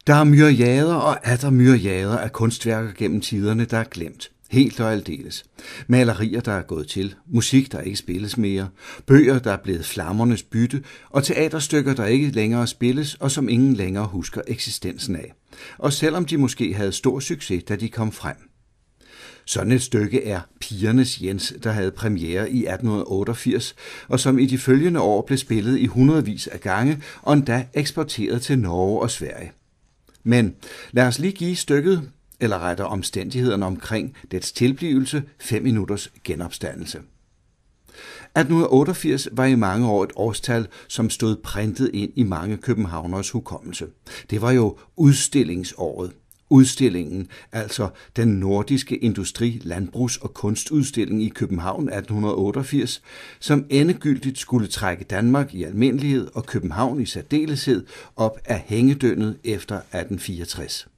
Der er myriader og atter myriader af kunstværker gennem tiderne, der er glemt. Helt og aldeles. Malerier, der er gået til, musik, der ikke spilles mere, bøger, der er blevet flammernes bytte, og teaterstykker, der ikke længere spilles, og som ingen længere husker eksistensen af. Og selvom de måske havde stor succes, da de kom frem. Sådan et stykke er Pigernes Jens, der havde premiere i 1888, og som i de følgende år blev spillet i hundredvis af gange, og endda eksporteret til Norge og Sverige. Men lad os lige give stykket, eller rettere omstændighederne omkring dets tilblivelse, 5 minutters genopstandelse. 1888 var i mange år et årstal, som stod printet ind i mange københavners hukommelse. Det var jo udstillingsåret. Udstillingen, altså den nordiske industri-, landbrugs- og kunstudstilling i København 1888, som endegyldigt skulle trække Danmark i almindelighed og København i særdeleshed op af hængedønnet efter 1864.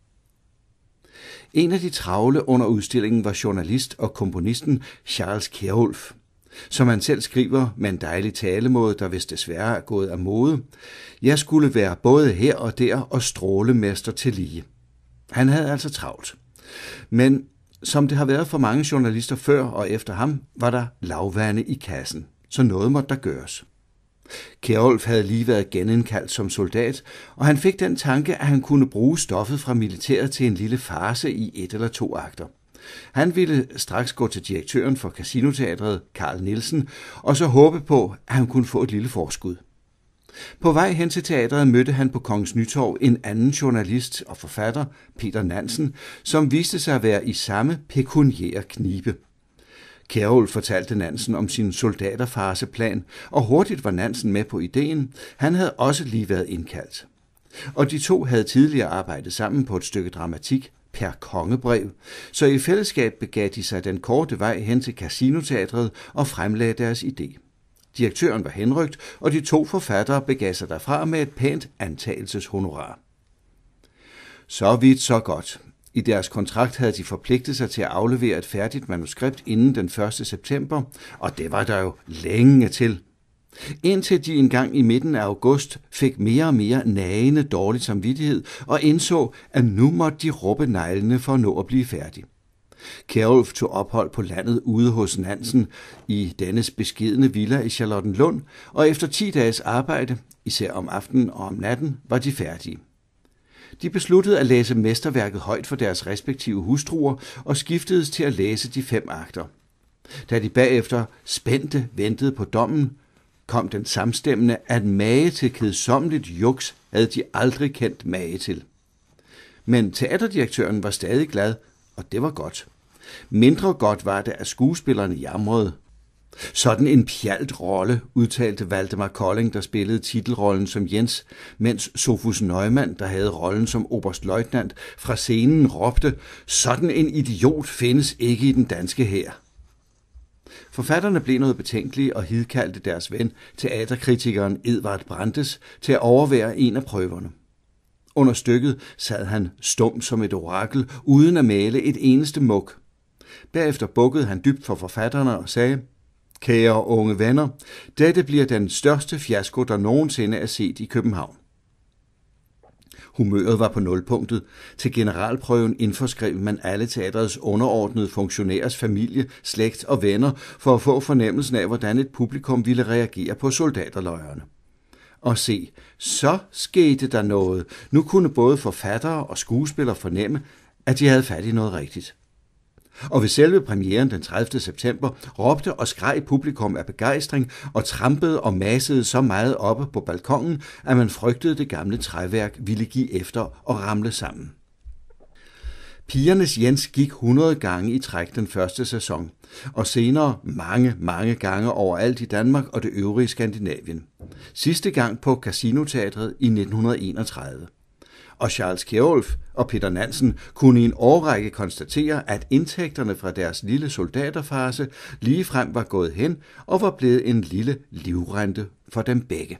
En af de travle under udstillingen var journalist og komponisten Charles Kjerulf, som han selv skriver med en dejlig talemåde, der vist desværre er gået af mode. Jeg skulle være både her og der og strålemester til lige. Han havde altså travlt. Men som det har været for mange journalister før og efter ham, var der lavvande i kassen, så noget måtte der gøres. Kjerulf havde lige været genindkaldt som soldat, og han fik den tanke, at han kunne bruge stoffet fra militæret til en lille farce i 1 eller 2 akter. Han ville straks gå til direktøren for Casinoteatret, Carl Nielsen, og så håbe på, at han kunne få et lille forskud. På vej hen til teatret mødte han på Kongens Nytorv en anden journalist og forfatter, Peter Nansen, som viste sig at være i samme pekuniære knibe. Kjerulf fortalte Nansen om sin soldaterfarseplan, og hurtigt var Nansen med på ideen. Han havde også lige været indkaldt. Og de to havde tidligere arbejdet sammen på et stykke dramatik, Per Kongebrev, så i fællesskab begav de sig den korte vej hen til Casinoteatret og fremlagde deres idé. Direktøren var henrygt, og de to forfattere begav sig derfra med et pænt antagelseshonorar. Så vidt, så godt. I deres kontrakt havde de forpligtet sig til at aflevere et færdigt manuskript inden den 1. september, og det var der jo længe til. Indtil de engang i midten af august fik mere og mere nagende dårlig samvittighed og indså, at nu måtte de råbe neglene for at nå at blive færdig. Kjerulf tog ophold på landet ude hos Nansen i dennes beskedne villa i Charlottenlund, og efter 10 dages arbejde, især om aftenen og om natten, var de færdige. De besluttede at læse mesterværket højt for deres respektive hustruer og skiftedes til at læse de 5 akter. Da de bagefter spændte ventede på dommen, kom den samstemmende, at mage til kedsommeligt juks havde de aldrig kendt mage til. Men teaterdirektøren var stadig glad, og det var godt. Mindre godt var det, at skuespillerne jamrede. Sådan en pjalt rolle, udtalte Valdemar Kolding, der spillede titelrollen som Jens, mens Sofus Neumann, der havde rollen som oberstløjtnant, fra scenen råbte, sådan en idiot findes ikke i den danske hær. Forfatterne blev noget betænkelige og hidkaldte deres ven, teaterkritikeren Edvard Brandes, til at overvære en af prøverne. Under stykket sad han stum som et orakel, uden at male et eneste muk. Derefter bukkede han dybt for forfatterne og sagde, kære unge venner, dette bliver den største fiasko, der nogensinde er set i København. Humøret var på nulpunktet. Til generalprøven indforskrev man alle teatrets underordnede funktionærers familie, slægt og venner for at få fornemmelsen af, hvordan et publikum ville reagere på soldaterløjerne. Og se, så skete der noget. Nu kunne både forfattere og skuespillere fornemme, at de havde fat i noget rigtigt. Og ved selve premieren den 30. september råbte og skreg publikum af begejstring og trampede og masede så meget oppe på balkongen, at man frygtede det gamle træværk ville give efter og ramle sammen. Pigernes Jens gik 100 gange i træk den første sæson, og senere mange gange overalt i Danmark og det øvrige Skandinavien. Sidste gang på Casinoteatret i 1931. Og Charles Kjerulf og Peter Nansen kunne i en årrække konstatere, at indtægterne fra deres lille soldaterfarce ligefrem var gået hen og var blevet en lille livrente for dem begge.